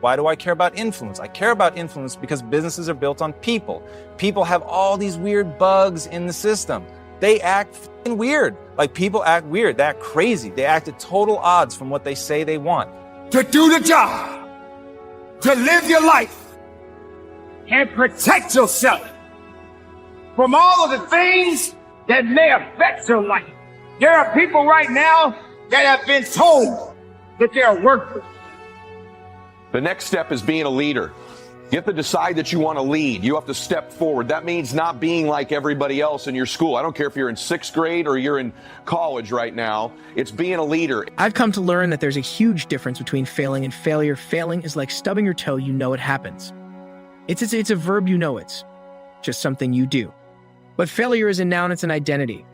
Why do I care about influence? I care about influence because businesses are built on people. People have all these weird bugs in the system. They act f***ing weird. Like, people act weird. They act crazy. They act at total odds from what they say they want. To do the job, to live your life, and protect yourself from all of the things that may affect your life. There are people right now that have been told that they're worthless. The next step is being a leader. You have to decide that you want to lead. You have to step forward. That means not being like everybody else in your school. I don't care if you're in 6th grade or you're in college right now. It's being a leader. I've come to learn that there's a huge difference between failing and failure. Failing is like stubbing your toe, you know it happens. It's a verb, you know it's just something you do. But failure is a noun, it's an identity.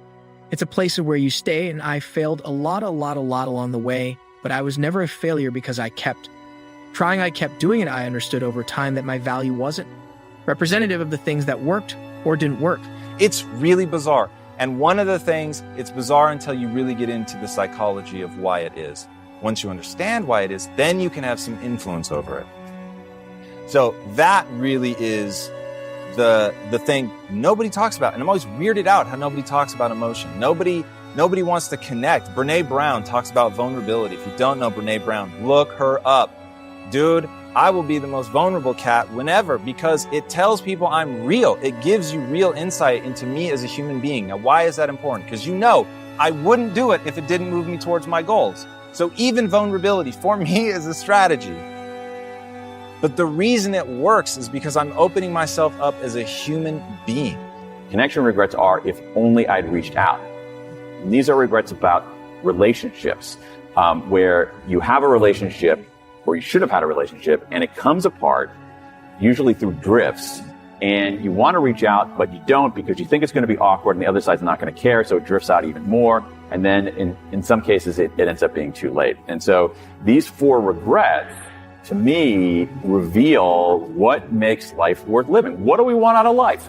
It's a place of where you stay, and I failed a lot along the way, but I was never a failure because I kept trying, I kept doing it. I understood over time that my value wasn't representative of the things that worked or didn't work. It's really bizarre. And one of the things, it's bizarre until you really get into the psychology of why it is. Once you understand why it is, then you can have some influence over it. So that really is the thing nobody talks about. And I'm always weirded out how nobody talks about emotion. Nobody wants to connect. Brene Brown talks about vulnerability. If you don't know Brene Brown, look her up. Dude, I will be the most vulnerable cat whenever, because it tells people I'm real. It gives you real insight into me as a human being. Now, why is that important? Because you know I wouldn't do it if it didn't move me towards my goals. So even vulnerability for me is a strategy. But the reason it works is because I'm opening myself up as a human being. Connection regrets are, if only I'd reached out. And these are regrets about relationships, where you have a relationship, or you should have had a relationship, and it comes apart, usually through drifts, and you want to reach out, but you don't because you think it's going to be awkward and the other side's not going to care, so it drifts out even more, and then in some cases it ends up being too late. And so these 4 regrets, to me, reveal what makes life worth living. What do we want out of life?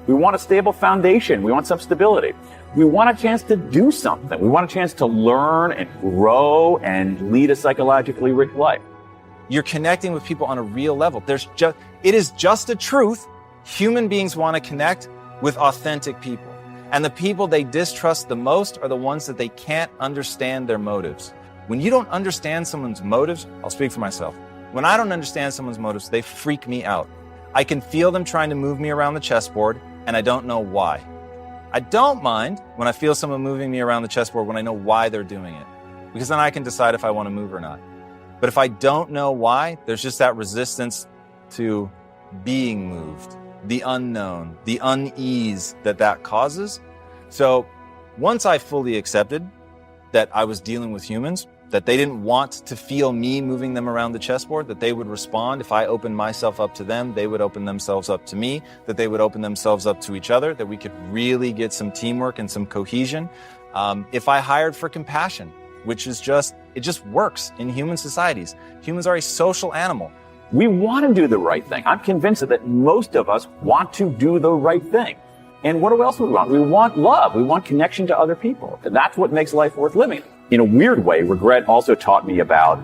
We want a stable foundation. We want some stability. We want a chance to do something. We want a chance to learn and grow and lead a psychologically rich life. You're connecting with people on a real level. It is just a truth. Human beings want to connect with authentic people. And the people they distrust the most are the ones that they can't understand their motives. When you don't understand someone's motives, I'll speak for myself. When I don't understand someone's motives, they freak me out. I can feel them trying to move me around the chessboard, and I don't know why. I don't mind when I feel someone moving me around the chessboard when I know why they're doing it, because then I can decide if I want to move or not. But if I don't know why, there's just that resistance to being moved, the unknown, the unease that causes. So once I fully accepted that I was dealing with humans, that they didn't want to feel me moving them around the chessboard, that they would respond. If I opened myself up to them, they would open themselves up to me, that they would open themselves up to each other, that we could really get some teamwork and some cohesion. If I hired for compassion, which is it just works in human societies. Humans are a social animal. We want to do the right thing. I'm convinced that most of us want to do the right thing. And what else do we want? We want love. We want connection to other people. And that's what makes life worth living. In a weird way, regret also taught me about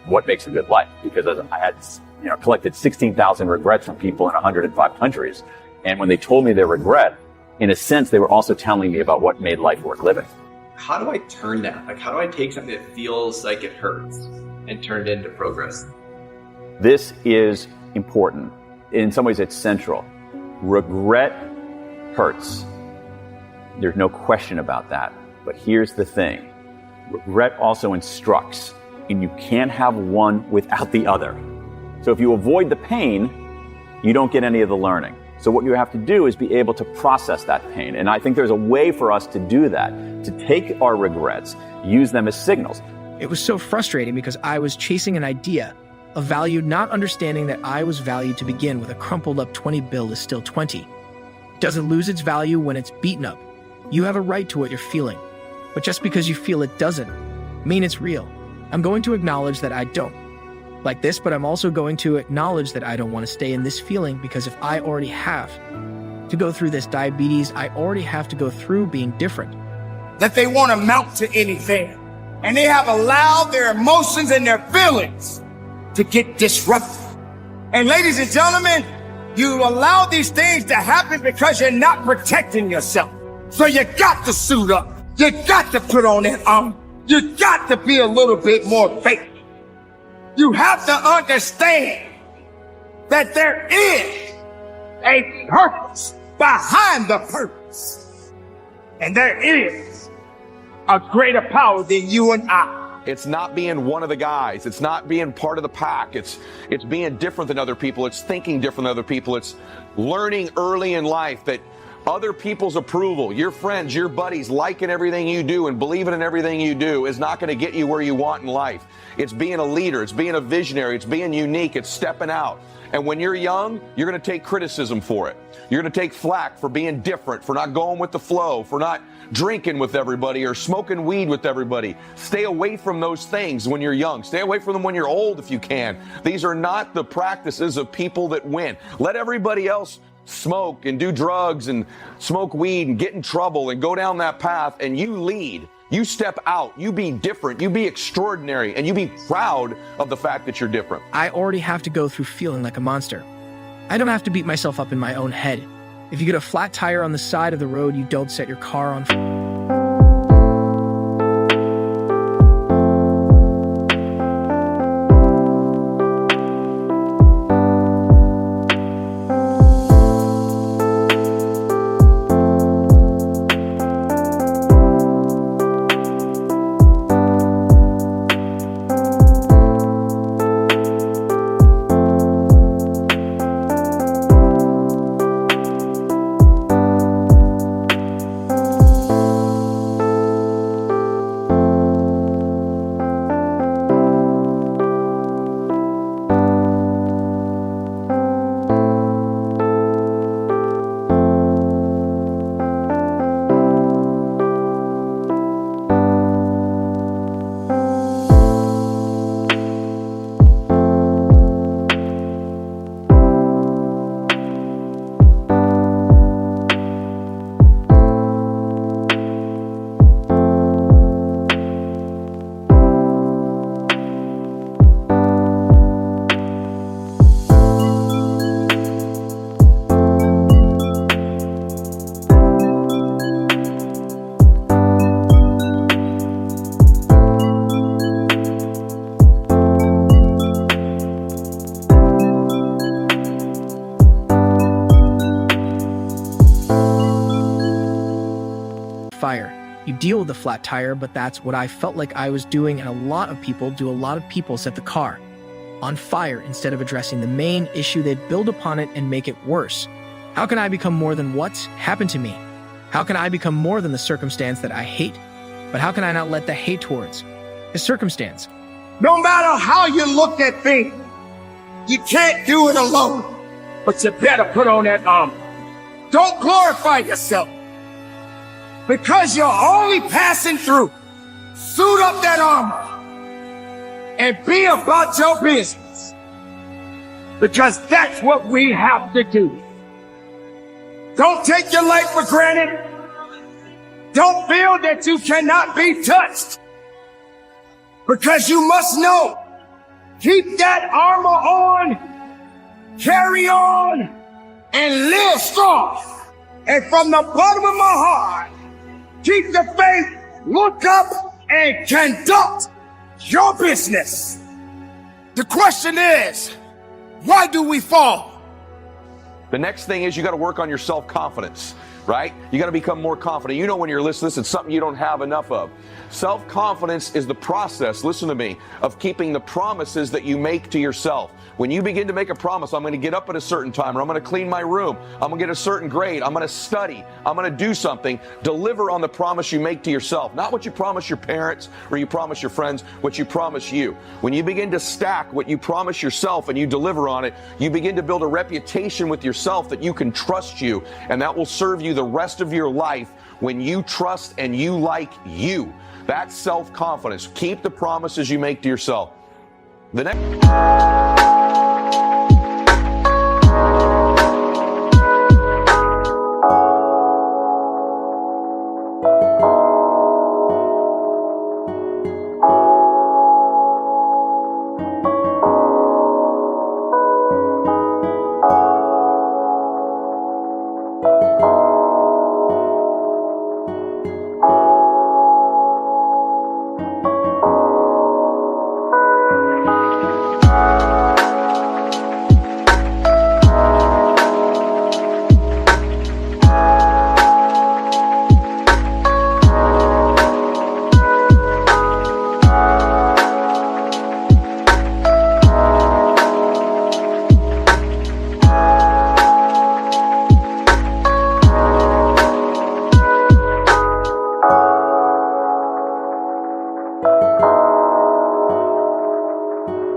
what makes a good life, because I had collected 16,000 regrets from people in 105 countries. And when they told me their regret, in a sense, they were also telling me about what made life worth living. How do I turn that? Like, how do I take something that feels like it hurts and turn it into progress? This is important. In some ways, it's central. Regret hurts. There's no question about that. But here's the thing. Regret also instructs, and you can't have one without the other. So if you avoid the pain, you don't get any of the learning. So what you have to do is be able to process that pain. And I think there's a way for us to do that, to take our regrets, use them as signals. It was so frustrating because I was chasing an idea of value, not understanding that I was valued to begin with. A crumpled up 20 bill is still 20. It doesn't lose its value when it's beaten up. You have a right to what you're feeling. But just because you feel it doesn't mean it's real. I'm going to acknowledge that I don't like this, but I'm also going to acknowledge that I don't want to stay in this feeling, because if I already have to go through this diabetes, I already have to go through being different. That they won't amount to anything. And they have allowed their emotions and their feelings to get disrupted. And ladies and gentlemen, you allow these things to happen because you're not protecting yourself. So you got to suit up. You got to put on that armor. You got to be a little bit more faithful. You have to understand that there is a purpose behind the purpose. And there is a greater power than you and I. It's not being one of the guys. It's not being part of the pack. It's being different than other people. It's thinking different than other people. It's learning early in life that other people's approval, your friends, your buddies liking everything you do and believing in everything you do is not going to get you where you want in life. It's being a leader. It's being a visionary. It's being unique. It's stepping out. And when you're young, you're going to take criticism for it. You're going to take flack for being different, for not going with the flow, for not drinking with everybody or smoking weed with everybody. Stay away from those things when you're young. Stay away from them when you're old if you can. These are not the practices of people that win. Let everybody else smoke and do drugs and smoke weed and get in trouble and go down that path, and you lead. You step out, you be different, you be extraordinary, and you be proud of the fact that you're different. I already have to go through feeling like a monster. I don't have to beat myself up in my own head. If you get a flat tire on the side of the road, you don't set your car on fire. Fire. You deal with the flat tire, but that's what I felt like I was doing, and a lot of people set the car on fire instead of addressing the main issue. They'd build upon it and make it worse. How can I become more than what's happened to me? How can I become more than the circumstance that I hate? But how can I not let the hate towards the circumstance? No matter how you look at things, you can't do it alone. But you better put on that armor. Don't glorify yourself, because you're only passing through. Suit up that armor and be about your business, because that's what we have to do. Don't take your life for granted. Don't feel that you cannot be touched, because you must know, keep that armor on, carry on, and live strong. And from the bottom of my heart, keep the faith, look up, and conduct your business. The question is, why do we fall? The next thing is you got to work on your self-confidence, right? You got to become more confident. You know, when you're listening, it's something you don't have enough of. Self-confidence is the process, listen to me, of keeping the promises that you make to yourself. When you begin to make a promise, I'm going to get up at a certain time, or I'm going to clean my room, I'm going to get a certain grade, I'm going to study, I'm going to do something, deliver on the promise you make to yourself. Not what you promise your parents or you promise your friends, what you promise you. When you begin to stack what you promise yourself and you deliver on it, you begin to build a reputation with yourself that you can trust you, and that will serve you the rest of your life when you trust and you like you. That's self-confidence. Keep the promises you make to yourself. The next...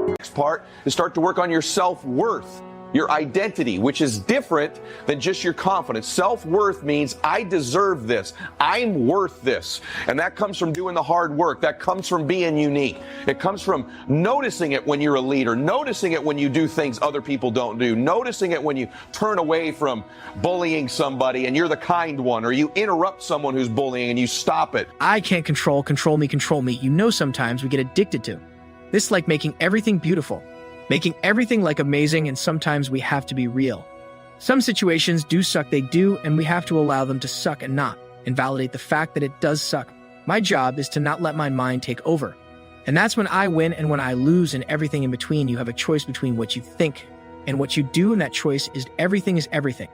Next part is start to work on your self-worth, your identity, which is different than just your confidence. Self-worth means I deserve this. I'm worth this. And that comes from doing the hard work. That comes from being unique. It comes from noticing it when you're a leader, noticing it when you do things other people don't do, noticing it when you turn away from bullying somebody and you're the kind one, or you interrupt someone who's bullying and you stop it. I can't control me. You know, sometimes we get addicted to. This is like making everything beautiful. Making everything like amazing, and sometimes we have to be real. Some situations do suck, they do, and we have to allow them to suck and not invalidate the fact that it does suck. My job is to not let my mind take over. And that's when I win and when I lose and everything in between. You have a choice between what you think and what you do, and that choice is everything is everything.